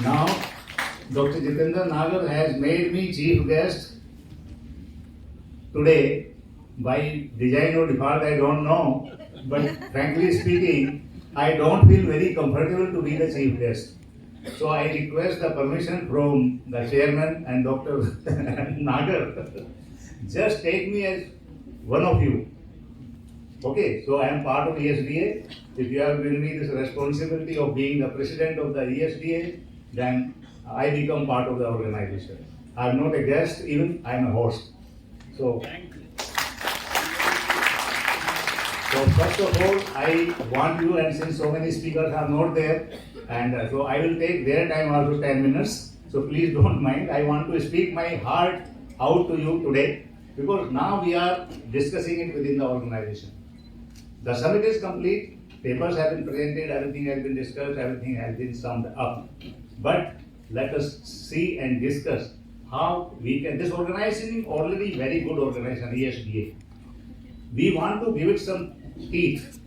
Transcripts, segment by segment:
Now, Dr. Jitendra Nagar has made me chief guest today. By design or default, I don't know. But frankly speaking, I don't feel very comfortable to be the chief guest. So I request the permission from the chairman and Dr. Nagar. Just take me as one of you. Okay, so I am part of ESDA. If you have given me this responsibility of being the president of the ESDA, then I become part of the organization. I am not a guest, even I am a host. So first of all, I want you, and since so many speakers are not there, and so I will take their time also 10 minutes. So please don't mind. I want to speak my heart out to you today, because now we are discussing it within the organization. The summit is complete. Papers have been presented, everything has been discussed, everything has been summed up. But let us see and discuss how we can. This organization is already very good organization, ESDA. We want to give it some teeth.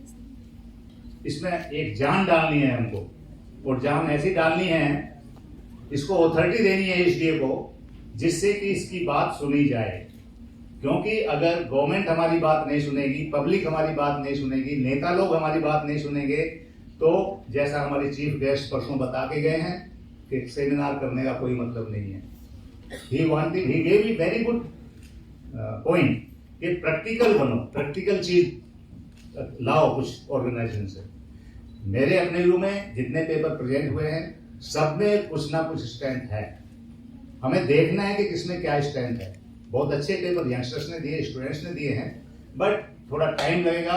इसमें एक जान डालनी है हमको, और जान ऐसी डालनी है, इसको अथॉरिटी देनी है ESDA को, जिससे कि इसकी बात सुनी जाए. क्योंकि अगर गवर्नमेंट हमारी बात नहीं सुनेगी, पब्लिक हमारी बात नहीं सुनेगी, नेता लोग हमारी बात नहीं सुनेंगे, तो जैसा हमारे चीफ गेस्ट परसों बता के गए हैं कि सेमिनार करने का कोई मतलब नहीं है. He gave me very good point कि प्रैक्टिकल बनो, प्रैक्टिकल चीज लाओ कुछ ऑर्गेनाइजेशन से. मेरे अपने व्यू में जितने पेपर प्रेजेंट हुए हैं, सब में कुछ ना कुछ स्ट्रेंथ है. हमें देखना है कि किसमें क्या स्ट्रेंथ है. बहुत अच्छे पेपर यंगस्टर्स ने दिए, स्टूडेंट्स ने दिए हैं, बट थोड़ा टाइम लगेगा.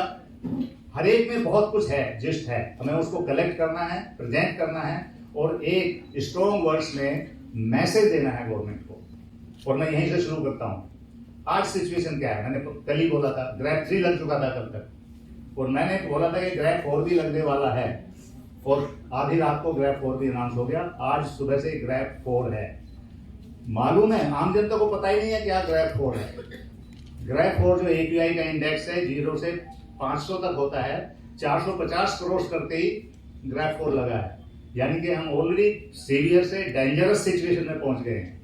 हर एक में बहुत कुछ है, जिस्ट है. हमें उसको कलेक्ट करना है, प्रेजेंट करना है, और एक स्ट्रॉन्ग वर्ड्स में मैसेज देना है गवर्नमेंट को. और मैं यहीं से शुरू करता हूँ. आज सिचुएशन क्या है? मैंने कल ही बोला था ग्रैप 3 लग चुका था कल तक, और मैंने बोला था कि ग्रैप 4 भी लगने वाला है, और आधी रात को ग्रैप 4 भी अनाउंस हो गया. आज सुबह से ग्रैप 4 है. मालूम है, आम जनता को पता ही नहीं है क्या ग्रैप 4 है. ग्रैप 4 जो AQI का इंडेक्स है 0 से 500 तक होता है, 450 क्रॉस करते ही ग्रैप 4 लगा है. यानी कि हम ऑलरेडी सीवियर से डेंजरस सिचुएशन में पहुंच गए हैं.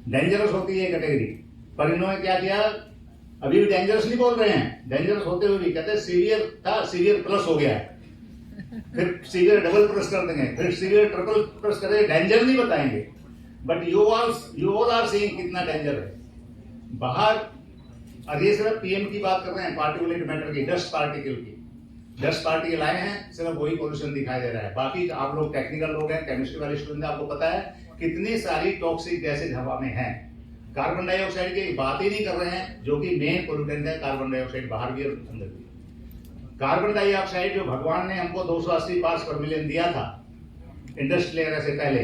डेंजरस होती है कैटेगरी, पर इन्होंने क्या किया, अभी भी डेंजरस नहीं बोल रहे हैं, डेंजरस होते हुए भी कहते हैं सीवियर था, सीवियर प्लस हो गया है, फिर सीवियर डबल प्लस कर देंगे, फिर सीवियर ट्रिपल प्लस करेंगे, डेंजर नहीं बताएंगे. But you all are seeing कितना डेंजर है बाहर. और ये सिर्फ PM की बात कर रहे हैं, पार्टिकुलेट मैटर की, डस्ट पार्टिकल की. डस्ट पार्टिकल आए हैं, सिर्फ वही पोल्यूशन दिखाई दे रहा है. बाकी आप लोग टेक्निकल लोग हैं, केमिस्ट्री वाले स्टूडेंट, आपको पता है कितनी सारी टॉक्सिक गैसेज हवा में हैं. कार्बन डाइऑक्साइड की बात ही नहीं कर रहे हैं, जो कि मेन पोल्यूटेंट है. कार्बन डाइऑक्साइड बाहर भी और अंदर भी. कार्बन डाइऑक्साइड जो भगवान ने हमको 280 पार्ट्स पर मिलियन दिया था इंडस्ट्रियल एरा से पहले,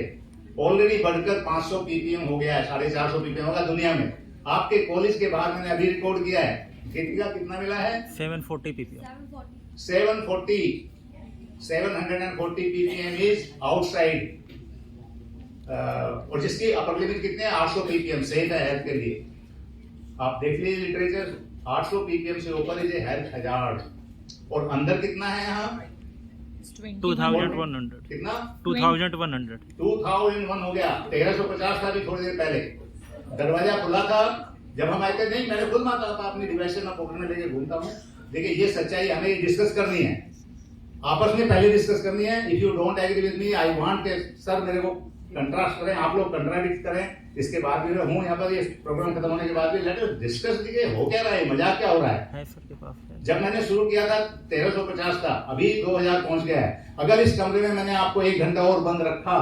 ऑलरेडी बढ़कर 500 ppm हो गया है, 450 ppm होगा दुनिया में. आपके कॉलेज के बाहर मैंने अभी रिकॉर्ड किया है, कितना मिला है? 740 ppm. 740 ppm is outside. और जिसकी अपर लिमिट कितने हैं? 800 ppm सेफ है हेल्थ के लिए. आप देख लीजिए लिटरेचर, 800 ppm से ऊपर इज हेल्थ हजार्ड. और अंदर कितना है यहाँ? 2100. कितना? 2100. 2001 हो गया. 1350 था भी थोड़ी देर पहले. दरवाजा खुला था जब हम आए थे. नहीं, मैंने खुद माता था, अपनी डिवाइस में पॉकेट में लेके घूमता हूँ. देखिए ये सच्चाई हमें डिस्कस करनी है, आपस में पहले डिस्कस करनी है. If you don't agree with me, I want sir मेरे को कंट्रास्ट करें, आप लोग कंट्राडिक्ट करें. इसके बाद भी मैं हूँ यहाँ पर, ये प्रोग्राम खत्म होने के बाद भी लेट अस डिस्कस. देखिए हो क्या रहा है, मजाक क्या हो रहा है. सर के पास है. जब मैंने शुरू किया था 1350 था, अभी 2000 पहुंच गया है. अगर इस कमरे में मैंने आपको 1 घंटा और बंद रखा,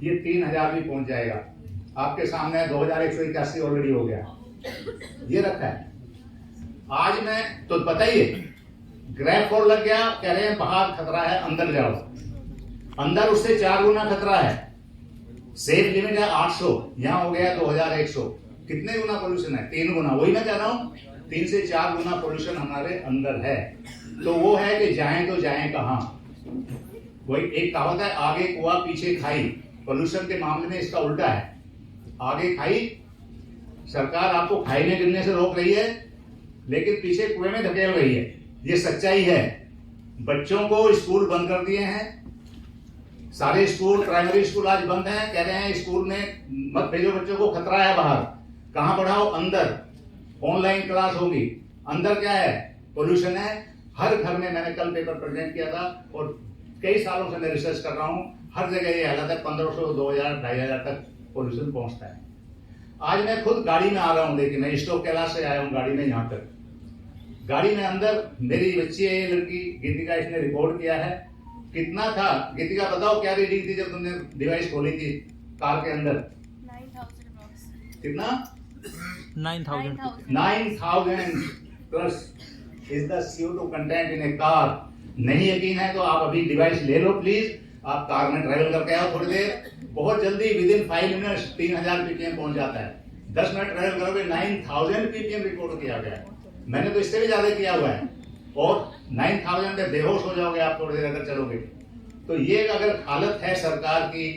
ये 3000 भी पहुंच जाएगा. आपके सामने 2181 ऑलरेडी हो गया, ये रखा है. आज मैं तो बताइए, ग्रैप 4 लग गया, कह रहे हैं बाहर खतरा है, अंदर जाओ. अंदर उससे 4 गुना खतरा है. सेफ लिमिट है 800, यहाँ हो गया 2100. कितने गुना पोल्यूशन है? 3 गुना. वही मैं कह रहा हूँ, 3 से 4 गुना पोल्यूशन हमारे अंदर है. तो वो है कि जाएं तो जाएं कहां. वही एक कहावत है, आगे कुआं पीछे खाई. पोल्यूशन के मामले में इसका उल्टा है. आगे खाई, सरकार आपको खाई में गिरने से रोक रही है, लेकिन पीछे कुएं में धकेल रही है. ये सच्चाई है. बच्चों को स्कूल बंद कर दिए हैं, सारे स्कूल, प्राइमरी स्कूल आज बंद हैं, कह रहे हैं स्कूल में मत भेजो बच्चों को, खतरा है बाहर। कहां पढ़ाओ? अंदर। ऑनलाइन क्लास होगी। अंदर क्या है? पोल्यूशन है। हर घर में, मैंने कल पेपर प्रेजेंट किया था और कई सालों से मैं रिसर्च कर रहा हूं, हर जगह ये हालत है, 1500, 2000, 2500 तक पोल्यूशन पहुंचता है। आज मैं खुद गाड़ी में आ रहा हूं, देखिए मैं स्टॉक कैलाश से आया हूं गाड़ी में यहां तक। गाड़ी में अंदर मेरी बच्ची है, ये लड़की गीतिका, इसने रिकॉर्ड किया है। कितना था गीतिका, बताओ क्या रीडिंग थी जब तुमने डिवाइस खोली थी कार के अंदर? 9,000 कितना? 9,000. 9,000 plus is the CO2 content in A car. नहीं यकीन है तो आप अभी डिवाइस ले लो प्लीज। आप कार में ट्रैवल करके आओ थोड़ी देर, बहुत जल्दी विद इन 5 मिनट्स 3000 ppm पहुंच जाता है। 10 मिनट ट्रैवल करोगे 9000 ppm रिकॉर्ड किया गया है। मैंने तो इससे भी ज्यादा किया हुआ है। और 9000 में बेहोश हो जाओगे आप थोड़ी देर अगर चलोगे। तो ये अगर हालत है सरकार की,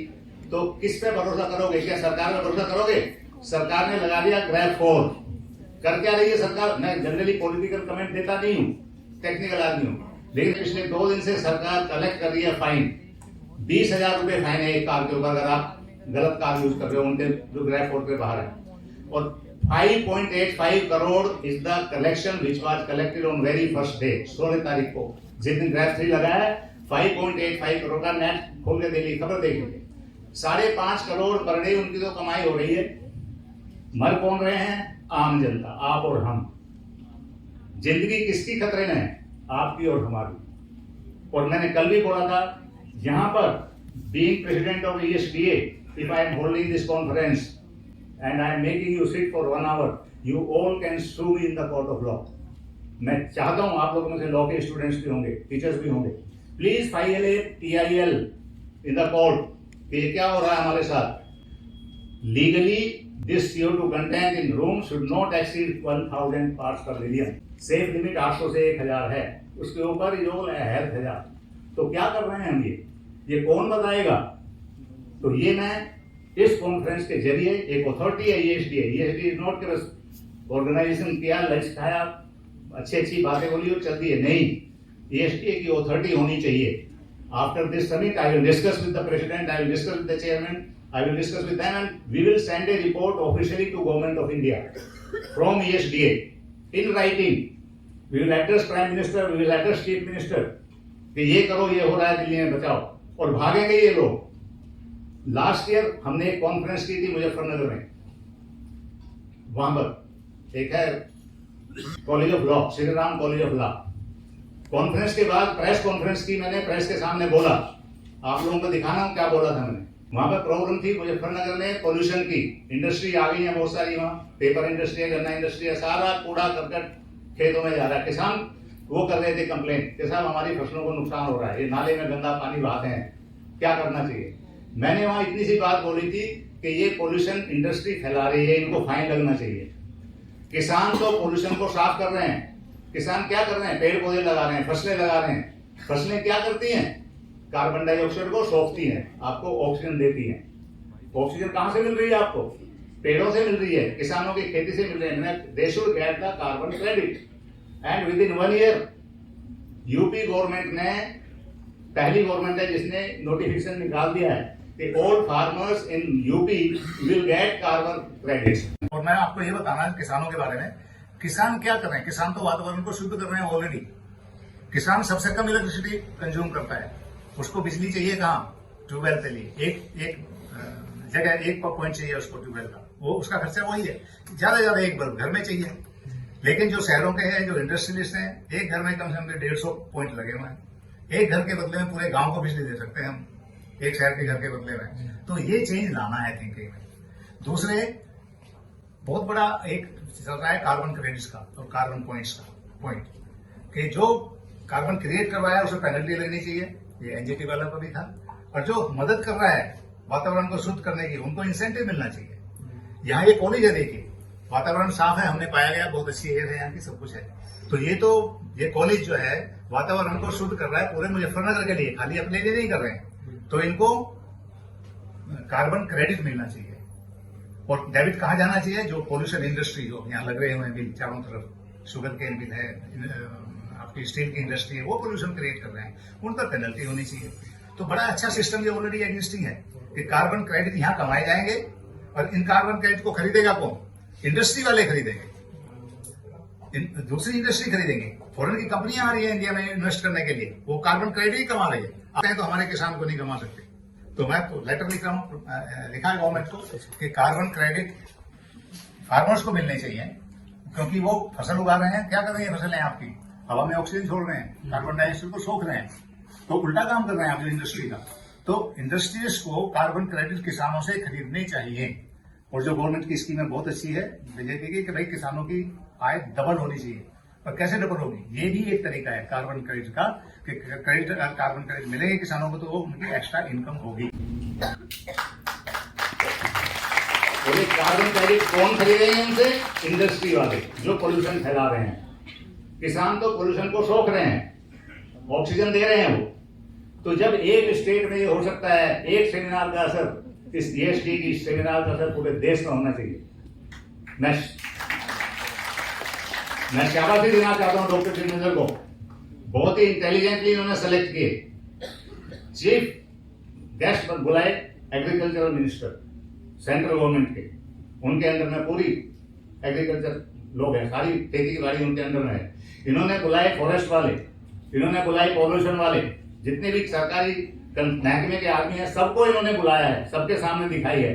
तो किस पे भरोसा करोगे? क्या सरकार पे भरोसा करोगे? सरकार ने लगा दिया ग्रैब 4। कर क्या रही है सरकार? मैं जनरली पॉलिटिकल कमेंट देता नहीं हूँ, टेक्निकल आदमी हूँ, लेकिन पिछले 2 दिन से सरकार कलेक्ट कर रही है फाइन। 20,000 रुपए फाइन है एक कार के ऊपर अगर आप गलत कार यूज कर रहे हो, उनके जो ग्रैब 4 पे बाहर है। और 5.85 crore is the collection which was collected on very first day, 16 तारीख को, जिस दिन ग्रैब 3 लगा है। 5.85 करोड़ का नेट खोल के देखिए, खबर देखिए। 5.5 करोड़ पर डे उनकी तो कमाई हो रही है। मर कौन रहे हैं? आम जनता, आप और हम। जिंदगी किसकी खतरे में है? आपकी और हमारी। और मैंने कल भी बोला था, यहां पर being president of ESDA, if I am holding this conference and I am making you sit for 1 hour, you all can sue me in the court of law. मैं चाहता हूं आप लोगों में से लॉ के स्टूडेंट्स भी होंगे, टीचर्स भी होंगे, please file A TIL in the court. ये क्या हो रहा है हमारे साथ? Legally this CO2 content in room should not exceed 1000 parts पर मिलियन। सेफ लिमिट 800 से 1000 है, उसके ऊपर ये 1000। तो क्या कर रहे हैं हम? ये कौन बताएगा? तो ये मैं इस कॉन्फ्रेंस के जरिए, एक अथॉरिटी है ESDA इज नॉट के बस ऑर्गेनाइजेशन किया, लंच खाया, अच्छी बातें बोली और चल दी है, नहीं। ESDA की अथॉरिटी होनी चाहिए। After this summit I will discuss with the president, I will discuss with the chairman, I will discuss with them and we will send a report officially to government of India from ESDA in writing. We will address prime minister, we will address chief minister कि ये करो, ये हो रहा है दिल्ली में, बचाओ। और भागेंगे ये लोग। लास्ट ईयर हमने एक कॉन्फ्रेंस की थी मुजफ्फरनगर में, वहां पर एक है college of law, Shri Ram college of law. Conference के बाद प्रेस कॉन्फ्रेंस की, मैंने प्रेस के सामने बोला, आप लोगों को दिखाना हूं क्या बोला था मैंने। वहां पर प्रॉब्लम थी मुजफ्फरनगर में पोल्यूशन की। इंडस्ट्री आ गई है बहुत सारी, वहां पेपर इंडस्ट्री है, गन्ना इंडस्ट्री है, सारा कूड़ा करकट खेतों में जा रहा है। किसान वो कर रहे थे कंप्लेन कि साहब हमारी फसलों को नुकसान हो रहा है, ये नाले में गंदा पानी बहाते हैं, क्या करना चाहिए। मैंने वहां इतनी सी बात बोली थी कि ये पोल्यूशन इंडस्ट्री फैला रही है, इनको फाइन लगना चाहिए। किसान तो पोल्यूशन को साफ कर रहे हैं। किसान क्या कर रहे हैं? पेड़ पौधे लगा रहे हैं, फसलें लगा रहे हैं। फसलें क्या करती हैं? कार्बन डाइऑक्साइड को सोखती हैं, आपको ऑक्सीजन देती हैं। ऑक्सीजन कहां से मिल रही है आपको? पेड़ों से मिल रही है, किसानों की खेती से मिल रही है। They should get the carbon credit and with in 1 year UP government ने, पहली गवर्नमेंट है जिसने नोटिफिकेशन निकाल दिया है कि all farmers in UP will get carbon credits. और मैं आपको ये बताना है किसानों के बारे में। किसान क्या कर रहे हैं? किसान तो वातावरण को शुद्ध कर रहे हैं ऑलरेडी। किसान सबसे कम इलेक्ट्रिसिटी कंज्यूम करता है, उसको बिजली चाहिए कहाँ? ट्यूबवेल के लिए। एक जगह एक पॉइंट चाहिए उसको ट्यूबवेल का, वो उसका खर्चा वही है। ज्यादा एक बल्ब घर में चाहिए। लेकिन जो शहरों के हैं, जो इंडस्ट्रियलिस्ट हैं, एक घर में कम से कम 150 पॉइंट लगे हुए हैं। एक घर के बदले में पूरे गांव को बिजली दे सकते हैं हम, एक शहर के घर के बदले में। तो ये चेंज लाना है थिंकिंग में। दूसरे बहुत बड़ा एक चल रहा है कार्बन क्रेडिट्स का और कार्बन पॉइंट्स का पॉइंट, कि जो कार्बन क्रिएट कर रहा है उसे पेनल्टी लगनी चाहिए। ये NGT वाला पर भी था। और जो मदद कर रहा है वातावरण को शुद्ध करने की, उनको इंसेंटिव मिलना चाहिए। यहाँ ये कॉलेज है, देखिए वातावरण साफ है, हमने पाया गया, बहुत अच्छी एयर है यहाँ की, सब कुछ है। तो ये कॉलेज जो है वातावरण को शुद्ध कर रहा है पूरे मुजफ्फरनगर के लिए, खाली अपने लिए नहीं कर रहे हैं। तो इनको कार्बन क्रेडिट मिलना चाहिए। और डेबिट कहाँ जाना चाहिए? जो पोल्यूशन इंडस्ट्री जो यहाँ लग रहे हुए बिल चारों तरफ, शुगर केन बिल है, आपकी स्टील की इंडस्ट्री है, वो पोल्यूशन क्रिएट कर रहे हैं, उन पर पेनल्टी होनी चाहिए। तो बड़ा अच्छा सिस्टम ये ऑलरेडी एग्जिस्टिंग है कि कार्बन क्रेडिट यहाँ कमाए जाएंगे और इन कार्बन क्रेडिट को खरीदेगा कौन? इंडस्ट्री वाले खरीदेंगे, दूसरी इंडस्ट्री खरीदेंगे। फॉरेन की कंपनियां आ रही है इंडिया में इन्वेस्ट करने के लिए, वो कार्बन क्रेडिट ही कमा रही है। आते हैं तो हमारे किसान को नहीं कमा सकते। तो मैं तो लेटर लिखा हूँ, लिखा है गवर्नमेंट को कि कार्बन क्रेडिट फार्मर्स को मिलने चाहिए, क्योंकि वो फसल उगा रहे हैं। क्या कर रही है फसलें आपकी? हवा में ऑक्सीजन छोड़ रहे हैं, कार्बन डाइऑक्साइड को सोख रहे हैं, तो उल्टा काम कर रहे हैं आप जो इंडस्ट्री का। तो इंडस्ट्रीज को कार्बन क्रेडिट किसानों से खरीदने चाहिए। और जो गवर्नमेंट की स्कीम है बहुत अच्छी है बीजेपी की कि भाई किसानों की आय डबल होनी चाहिए। पर कैसे डबल होगी? ये भी एक तरीका है कार्बन क्रेडिट का कि कार्बन क्रेडिट मिलेंगे किसानों को तो वो उनकी एक्स्ट्रा इनकम होगी। और ये कार्बन क्रेडिट कौन खरीदेंगे उनसे? इंडस्ट्री वाले जो पोल्यूशन फैला रहे हैं। किसान तो पोल्यूशन को सोख रहे हैं, ऑक्सीजन दे रहे हैं वो। तो जब एक स्टेट में ये हो सकता है, एक सेमिनार का असर, इस जीएसटी की सेमिनार का असर पूरे देश में होना चाहिए। मैं शाबाशी देना चाहता हूं डॉक्टर जितेंद्र को, बहुत ही इंटेलिजेंटली इन्होंने सेलेक्ट किए। चीफ गेस्ट बुलाए एग्रीकल्चरल मिनिस्टर सेंट्रल गवर्नमेंट के, उनके अंदर में पूरी एग्रीकल्चर लोग हैं, सारी खेती की बाड़ी उनके अंदर में है। इन्होंने बुलाए फॉरेस्ट वाले, इन्होंने बुलाए पॉल्यूशन वाले, जितने भी सरकारी महकमे के आदमी हैं सबको इन्होंने बुलाया है, सबके सामने दिखाई है।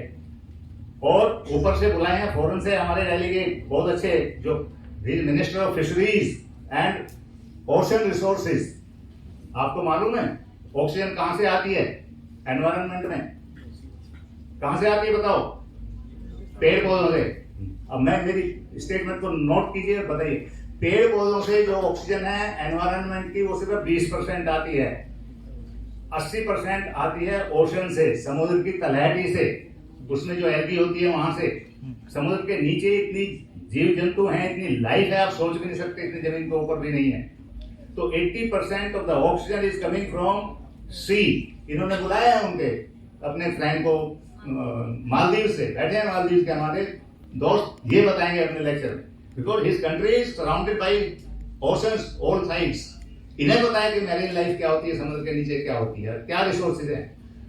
और ऊपर से बुलाए हैं फॉरेन से हमारे डेलीगेट बहुत अच्छे, जो minister of fisheries and ocean resources. आपको मालूम है ऑक्सीजन कहां से आती है एनवायरनमेंट में? कहां से आती है बताओ? पेड़ पौधों से। अब मैं मेरी स्टेटमेंट को नोट कीजिए और बताइए, पेड़ पौधों से जो ऑक्सीजन है एनवायरनमेंट की वो सिर्फ 20% आती है, 80% आती है ओशन से, समुद्र की तलहटी से। उसमें जो एल्गी होती है वहां से। समुद्र के नीचे इतनी जीव जंतु हैं, इतनी लाइफ है, आप सोच भी नहीं सकते, इतनी जमीन के ऊपर भी नहीं है। तो 80% of the oxygen is coming from sea. इन्होंने बुलाया है उनके अपने फ्रेंड को मालदीव से, बैठे हैं मालदीव के हमारे दोस्त, ये बताएंगे अपने लेक्चर में। Because his country is surrounded by oceans all sides. इन्हें बताया कि मैरीन लाइफ क्या होती है, समुद्र के नीचे क्या होती है, क्या रिसोर्सेज हैं।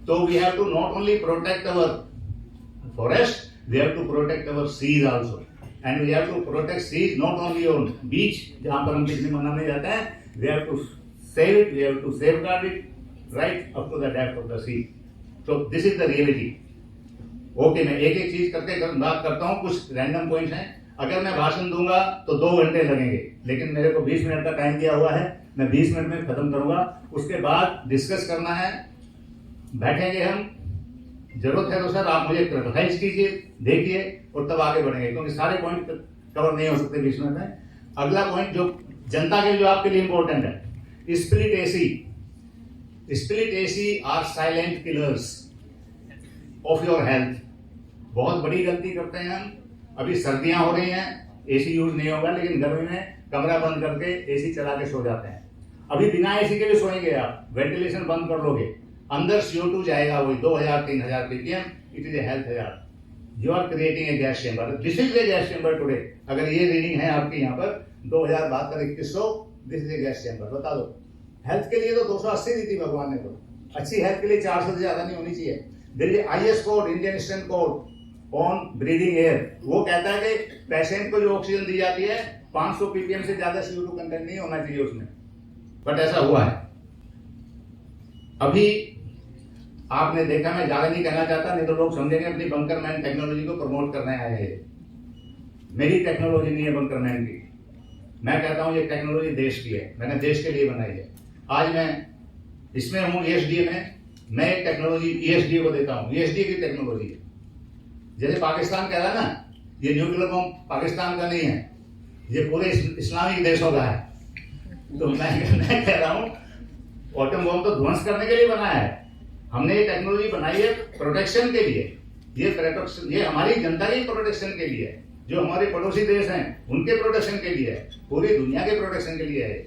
तो we have to not only protect our forest, we have to protect our seas also, and we have to protect seas not only on beach जहां पर हम पिकनिक मनाने जाते हैं, we have to save it, we have to safeguard it right up to the depth of the sea. So this is the reality. Okay, मैं एक एक चीज करके बात करता हूँ, कुछ रैंडम पॉइंट्स हैं। अगर मैं भाषण दूंगा तो 2 घंटे लगेंगे, लेकिन मेरे को 20 मिनट का टाइम दिया हुआ है, मैं 20 मिनट में खत्म करूंगा। उसके बाद डिस्कस करना है, बैठेंगे हम, जरूरत है तो सर आप मुझे क्रिटिसाइज कीजिए, देखिए, और तब आगे बढ़ेंगे, क्योंकि सारे पॉइंट कवर नहीं हो सकते 20 मिनट में। अगला पॉइंट जो जनता के, जो आपके लिए इंपॉर्टेंट है, split AC. Split AC are silent killers of your health. बहुत बड़ी गलती करते हैं हम। अभी सर्दियां हो रही हैं, एसी यूज नहीं होगा, लेकिन गर्मी में कमरा बंद करके एसी चला के सो जाते हैं। अभी बिना एसी के भी सोएंगे आप, वेंटिलेशन बंद कर लोगे, अंदर CO2 जाएगा वही 2000-3000 ppm। It is a health hazard. You are creating a gas chamber. This is a gas chamber today. अगर ये रीडिंग है आपकी यहाँ पर 2072-2100, this is a gas chamber. बता दो, हेल्थ के लिए तो 280 दी थी भगवान ने, तो अच्छी हेल्थ के लिए 400 से ज्यादा नहीं होनी चाहिए। There is IS code, Indian standard code on breathing air. वो कहता है कि पेशेंट को जो ऑक्सीजन दी जाती है 500 ppm से ज्यादा CO2 कंटेंट नहीं होना चाहिए उसमें, बट ऐसा हुआ है। अभी आपने देखा, मैं ज्यादा नहीं कहना चाहता, नहीं तो लोग समझेंगे अपनी बंकरमैन टेक्नोलॉजी को प्रमोट करने आए हैं। मेरी टेक्नोलॉजी नहीं है बंकरमैन की। मैं कहता हूं ये टेक्नोलॉजी देश की है, मैंने देश के लिए बनाई है। आज मैं इसमें हूं ESDA में, मैं एक टेक्नोलॉजी ESDA को देता हूं। ESDA की टेक्नोलॉजी है। जैसे पाकिस्तान कह रहा है ना, ये न्यूक्लियर बम पाकिस्तान का नहीं है, ये पूरे इस्लामिक देशों का है। तो मैं कह रहा हूं एटम बम तो ध्वंस करने के लिए बनाया है, हमने ये टेक्नोलॉजी बनाई है प्रोटेक्शन के लिए। ये हमारी जनता की प्रोटेक्शन के लिए है, जो हमारे पड़ोसी देश हैं उनके प्रोटेक्शन के लिए है, पूरी दुनिया के प्रोटेक्शन के लिए है।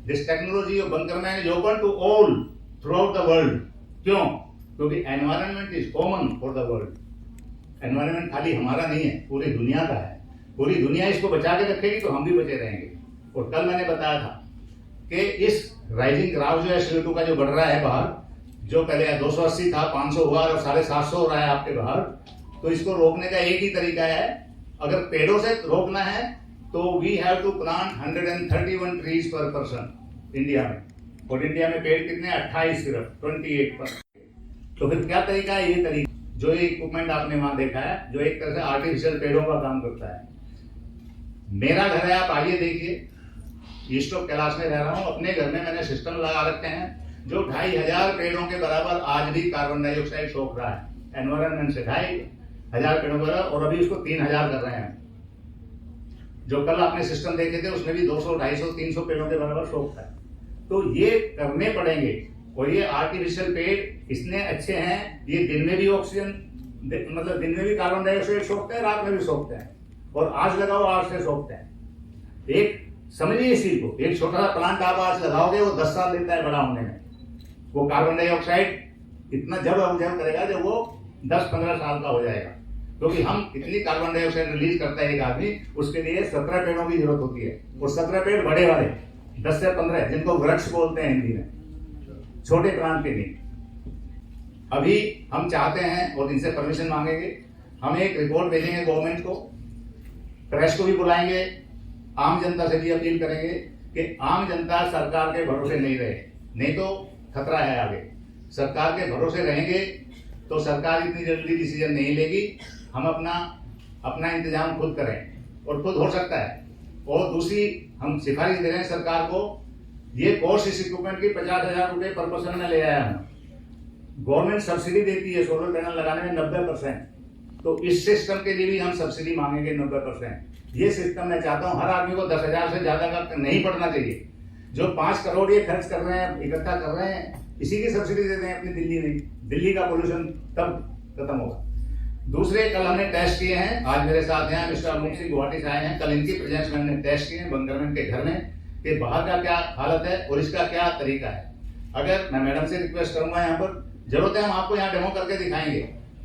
This technology of Bunkerman is open to all throughout the world. क्यों? क्योंकि environment is common for the world. Environment खाली हमारा नहीं है, पूरी दुनिया का है। पूरी दुनिया इसको बचा के रखेगी तो हम भी बचे रहेंगे। और कल मैंने बताया था कि इस राइजिंग ग्राफ जो है CO2 का जो बढ़ रहा है बाहर, जो पहले 280 था, 500 हुआ और 750 हो रहा है आपके बाहर, तो इसको रोकने का एक ही तरीका है। अगर पेड़ों से रोकना है तो we have to plant 131 trees पर पर्सन इंडिया में, और इंडिया में पेड़ कितने 28 सिर्फ 28 पर। तो फिर क्या तरीका है? ये तरीका जो ये इक्विपमेंट आपने वहां देखा है, जो एक तरह से आर्टिफिशियल पेड़ों का काम करता है। मेरा घर है, आप आइए देखिए, ईस्ट ऑफ कैलाश में रह रहा हूँ। अपने घर में मैंने सिस्टम लगा रखे हैं जो 2500 पेड़ों के बराबर आज भी कार्बन डाइऑक्साइड सोख रहा है एनवायरनमेंट से, 2500 पेड़ों के बराबर, और अभी उसको 3000 कर रहे हैं। जो कल आपने सिस्टम देखे थे उसमें भी 200, 250, 300 पेड़ों के बराबर सोखता है। तो ये करने पड़ेंगे। और ये आर्टिफिशियल पेड़ इतने अच्छे हैं, ये दिन में भी ऑक्सीजन, मतलब दिन में भी कार्बन डाइऑक्साइड सोखते हैं, रात में भी सोखते हैं, और आज लगाओ आज से सोखते हैं। एक समझिए इस चीज को, एक छोटा सा प्लांट आप आज लगाओगे वो 10 साल लेता है बड़ा होने में। वो कार्बन डाइऑक्साइड इतना जब ऑब्जर्व करेगा जब वो 10-15 साल का हो जाएगा, क्योंकि हम इतनी कार्बन डाइऑक्साइड रिलीज करता है एक आदमी, उसके लिए 17 पेड़ों की जरूरत होती है। और 17 पेड़ बड़े वाले, 10 से 15, जिनको वृक्ष बोलते हैं हिंदी में, छोटे प्लांट के नहीं। अभी हम चाहते हैं और इनसे परमिशन मांगेंगे, हम एक रिपोर्ट भेजेंगे गवर्नमेंट को, प्रेस को भी बुलाएंगे, आम जनता से भी अपील करेंगे कि आम जनता सरकार के भरोसे नहीं रहे, नहीं तो खतरा है आगे। सरकार के भरोसे रहेंगे तो सरकार इतनी जल्दी डिसीजन नहीं लेगी। हम अपना इंतजाम खुद करें, और खुद हो सकता है। और दूसरी हम सिफारिश दे रहे हैं सरकार को, ये कॉस्ट इस इक्विपमेंट की 50,000 रुपये पर पर्सन में ले आया हम। गवर्नमेंट सब्सिडी देती है सोलर पैनल लगाने में 90%, तो इस सिस्टम के लिए भी हम सब्सिडी मांगेंगे 90%। ये सिस्टम मैं चाहता हूँ हर आदमी को 10,000 से ज्यादा का नहीं पड़ना चाहिए। जो 5 करोड़ ये खर्च कर रहे हैं, इकट्ठा कर रहे हैं, इसी की सब्सिडी देते हैं अपनी दिल्ली में। दिल्ली का पोल्यूशन तब खत्म होगा। दूसरे कल हमने टेस्ट किए हैं, आज मेरे साथ हैं मिस्टर अमूक सिंह गुवाहाटी से आए हैं, कल इनकी प्रेजेंस में हमने टेस्ट किए हैं बंगरमेंट के घर में कि बाहर का क्या हालत है और इसका क्या तरीका है। अगर मैं मैडम से रिक्वेस्ट करूंगा, यहाँ पर जरूरत है हम आपको यहाँ डेमो करके दिखाएंगे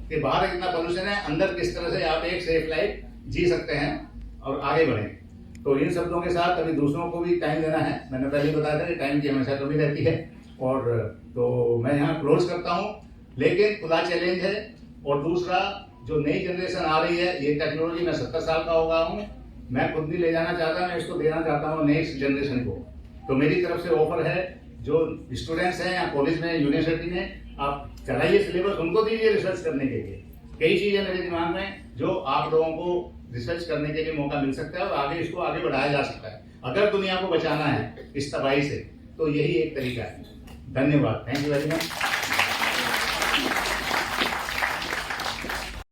कि बाहर इतना पोल्यूशन है, अंदर किस तरह से आप एक सेफ लाइफ जी सकते हैं और आगे बढ़ें। तो इन शब्दों के साथ अभी दूसरों को भी टाइम देना है। मैंने पहले बताया था कि टाइम की हमेशा कमी रहती है, और तो मैं यहाँ क्लोज करता हूँ। लेकिन खुला चैलेंज है। और दूसरा, जो नई जनरेशन आ रही है, ये टेक्नोलॉजी में 70 साल का हो गया हूँ, मैं खुद भी ले जाना चाहता हूँ, मैं इसको देना चाहता हूँ नेक्स्ट जनरेशन को। तो मेरी तरफ से ऑफर है, जो स्टूडेंट्स हैं या कॉलेज में, यूनिवर्सिटी में, आप चलाइए सिलेबस, उनको दीजिए रिसर्च करने के लिए। कई चीजें मेरे दिमाग में जो आप लोगों को रिसर्च करने के लिए मौका मिल सकता है, और आगे इसको आगे बढ़ाया जा सकता है। अगर दुनिया को बचाना है इस तबाही से, तो यही एक तरीका है। धन्यवाद, थैंक यू वेरी मच।